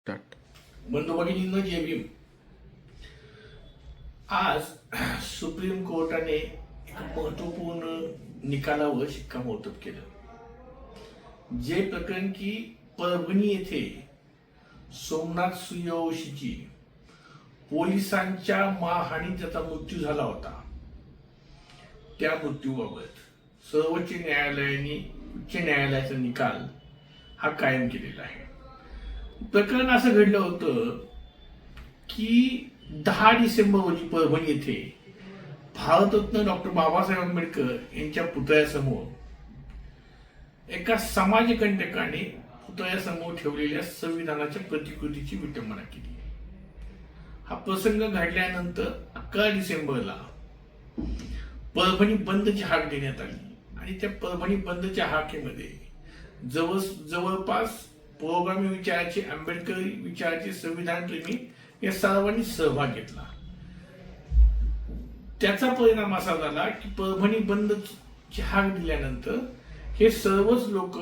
Start. बंधू भगिनींनो, जय भीम. आज supreme कोर्टाने एक महत्वपूर्ण निकालावर शिक्कामोर्तब केलं. जे प्रकरण की परभणी येथे सोमनाथ सूर्यवंशीची पोलिसांच्या मारहाणीत ज्याचा मृत्यू झाला होता, त्या मृत्यूबाबत सर्वोच्च न्यायालयाने उच्च न्यायालयाचा निकाल हा कायम केलेला आहे. प्रकरण असं घडलं होतं की 10 डिसेंबर रोजी परभणी येथे भारतरत्न डॉक्टर बाबासाहेब आंबेडकर यांच्या पुतळ्यासमोर एका समाजकंटकाने पुतळ्यासमोर ठेवलेल्या संविधानाच्या प्रतिकृतीची विटंबना केली. हा प्रसंग घडल्यानंतर 11 डिसेंबरला परभणी बंदची हाक देण्यात आली आणि त्या परभणी बंदच्या हाकेमध्ये जवळपास पुरोगामी विचाराचे, आंबेडकरी विचाराचे, संविधानप्रेमी या सर्वांनी सहभाग घेतला. त्याचा परिणाम असा झाला की परभणी बंदची हाक दिल्यानंतर हे सर्वच लोक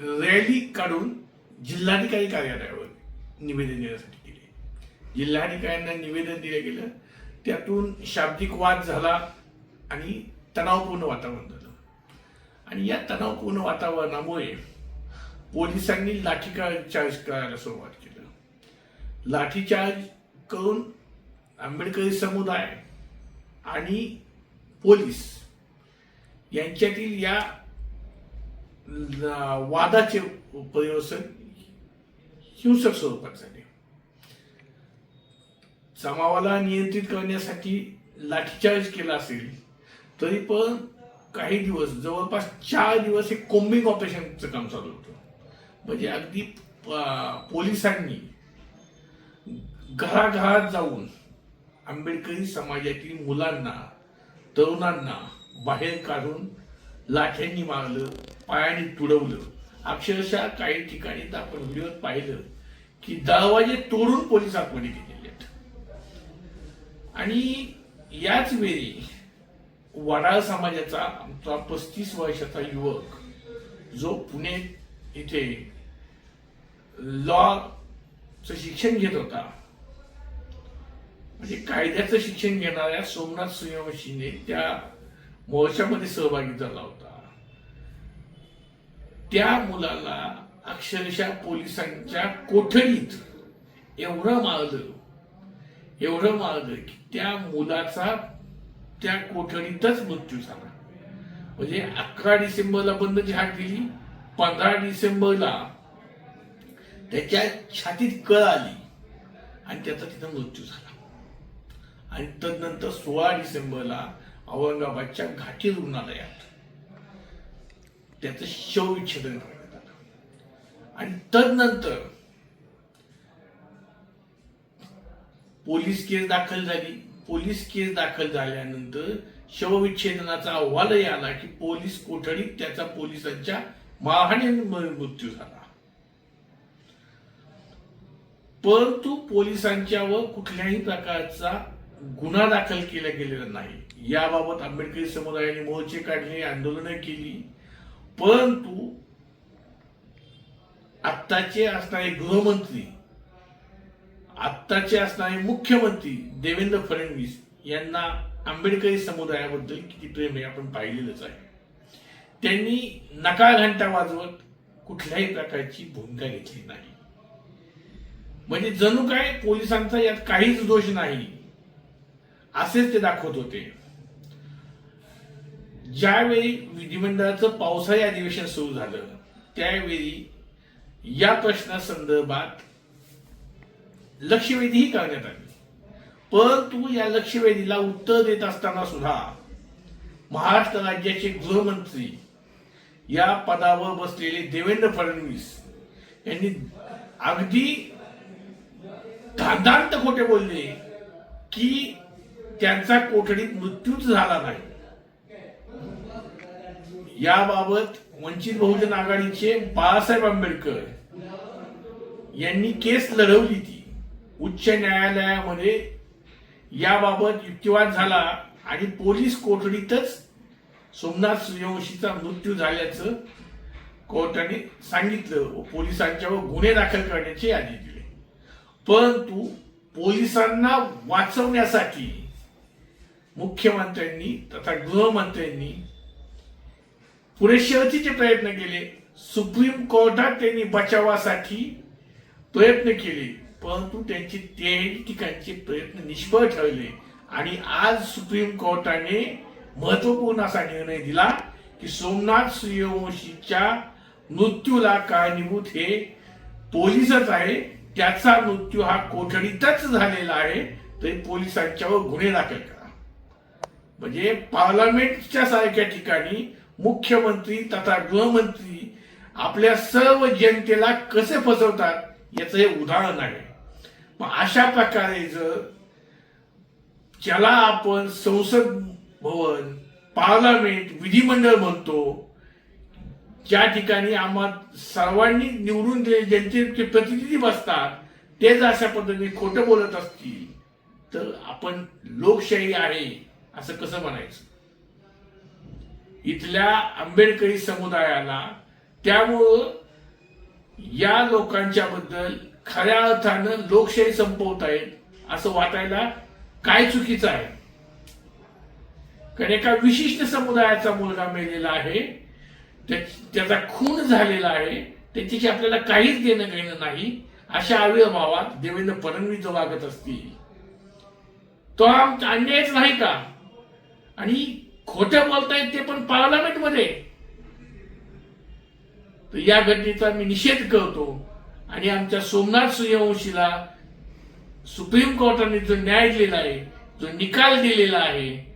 रॅली काढून जिल्हाधिकारी कार्यालयावर निवेदन देण्यासाठी गेले. जिल्हाधिकाऱ्यांना निवेदन दिलं गेलं. त्यातून शाब्दिक वाद झाला आणि तणावपूर्ण वातावरण झालं. आणि या तणावपूर्ण वातावरणामुळे पोलिसांनी लाठीचार्ज करायला सुरुवात केलं. लाठीचार्ज करून आंबेडकरी समुदाय आणि पोलीस यांच्यातील या वादाचे पर्यवसन हिंसक स्वरूपात झाले. जमावाला नियंत्रित करण्यासाठी लाठीचार्ज केला असेल तरी पण काही दिवस, जवळपास 4 दिवस हे कोम्बिंग ऑपरेशनचं काम चालू होतं. म्हणजे अगदी पोलिसांनी घराघरात जाऊन आंबेडकरी समाजातील मुलांना, तरुणांना बाहेर काढून लाठ्यांनी मारलं, पायाने तुडवलं. अक्षरशः काही ठिकाणी आपण व्हिडिओत पाहिलं की दरवाजे तोडून पोलीस आतमध्ये गेलेले आहेत. आणि याच वेळी वडाळ समाजाचा आमचा 35 वर्षाचा युवक जो पुणे इथे लॉचं शिक्षण घेत होता, म्हणजे कायद्याचं शिक्षण घेणाऱ्या सोमनाथ सूर्यवंशीने त्या मोर्चामध्ये सहभागी झाला होता. त्या मुलाला अक्षरशः पोलिसांच्या कोठडीत एवढं मारलं की त्या मुलाचा त्या कोठडीतच मृत्यू झाला. म्हणजे 11 डिसेंबरला बंदची हाक दिली, 15 डिसेंबरला त्याच्या छातीत कळ आली आणि त्याचा तिथं मृत्यू झाला. आणि तदनंतर 16 डिसेंबरला औरंगाबादच्या घाटी रुग्णालयात त्याचं शवविच्छेदन करण्यात आलं. आणि तदनंतर पोलीस केस दाखल झाली. पोलीस केस दाखल झाल्यानंतर शवविच्छेदनाचा अहवालही आला की पोलीस कोठडीत त्याचा पोलिसांच्या मारहाणीमुळे मृत्यू झाला. परंतु पोलिसांच्यावर कुठल्याही प्रकारचा गुन्हा दाखल केला गेलेला नाही. याबाबत आंबेडकरी समुदायाने मोर्चे काढले, आंदोलनं केली. परंतु आत्ताचे असणारे गृहमंत्री, आत्ताचे असणारे मुख्यमंत्री देवेंद्र फडणवीस यांना आंबेडकरी समुदायाबद्दल किती प्रेम आहे आपण पाहिलेलंच आहे. त्यांनी नकार घंटा वाजवत कुठल्याही प्रकारची भूमिका घेतली नाही. म्हणजे जणू काय पोलिसांचा यात काहीच दोष नाही असेच ते दाखवत होते. ज्यावेळी विधिमंडळाचं पावसाळी अधिवेशन सुरू झालं त्यावेळी या प्रश्नासंदर्भात लक्षवेधीही करण्यात आली. परंतु या लक्षवेधीला उत्तर देत असताना सुद्धा महाराष्ट्र राज्याचे गृहमंत्री या पदावर बसलेले देवेंद्र फडणवीस यांनी अगदी धांदांत खोटे बोलले की त्यांचा कोठडीत मृत्यूच झाला नाही. याबाबत वंचित बहुजन आघाडीचे बाळासाहेब आंबेडकर यांनी केस लढवली. ती उच्च न्यायालयामध्ये याबाबत युक्तिवाद झाला आणि पोलीस कोठडीतच सोमनाथ सूर्यवंशीचा मृत्यू झाल्याचं कोर्टाने सांगितलं व पोलिसांच्यावर गुन्हे दाखल करण्याचे आदेश दिले. परंतु पोलिसांना वाचवण्यासाठी मुख्यमंत्र्यांनी तथा गृहमंत्र्यांनी पुरेसे अतिचे प्रयत्न केले. सुप्रीम कोर्टात त्यांनी बचावासाठी प्रयत्न केले, परंतु त्यांचे ते ठिकाणचे प्रयत्न निष्फळ ठरले. आणि आज सुप्रीम कोर्टाने महत्वपूर्ण असा निर्णय दिला की सोमनाथ सूर्यवंशीच्या मृत्यूला कारणीभूत हे पोलीसच आहे. त्याचा मृत्यू हा कोठडीतच झालेला आहे, तरी पोलिसांच्यावर गुन्हे दाखल करा. म्हणजे पार्लमेंटच्या सारख्या ठिकाणी मुख्यमंत्री तथा गृहमंत्री आपल्या सर्व जनतेला कसे फसवतात याचं हे उदाहरण आहे. मग अशा प्रकारे जर ज्याला आपण संसद भवन, पार्लमेंट, विधिमंडळ म्हणतो, ज्या ठिकाणी आम्हा सर्वांनी निवडून दिलेले जनतेचे प्रतिनिधी बसतात, तेच अशा पद्धतीने खोटं बोलत असतील तर आपण लोकशाही आहे असं कसं म्हणायचं. इथल्या आंबेडकरी समुदायाला त्यामुळं या लोकांच्या बद्दल खऱ्या अर्थानं लोकशाही संपवतायत असं वाटायला काय चुकीचं आहे. कारण एका विशिष्ट समुदायाचा मुलगा मेलेला आहे, त्याचा खून झालेला आहे, त्याच्याशी आपल्याला काहीच देणं घेणं नाही. अशा आविर्भावात देवेंद्र फडणवीस वागत असतील तो आमचा अन्यायच नाही का. आणि खोटं बोलतायत ते पण पार्लमेंट मध्ये. तर या घटनेचा मी निषेध करतो आणि आमच्या सोमनाथ सूर्यवंशीला सुप्रीम कोर्टाने जो न्याय दिलेला आहे, जो निकाल दिलेला आहे,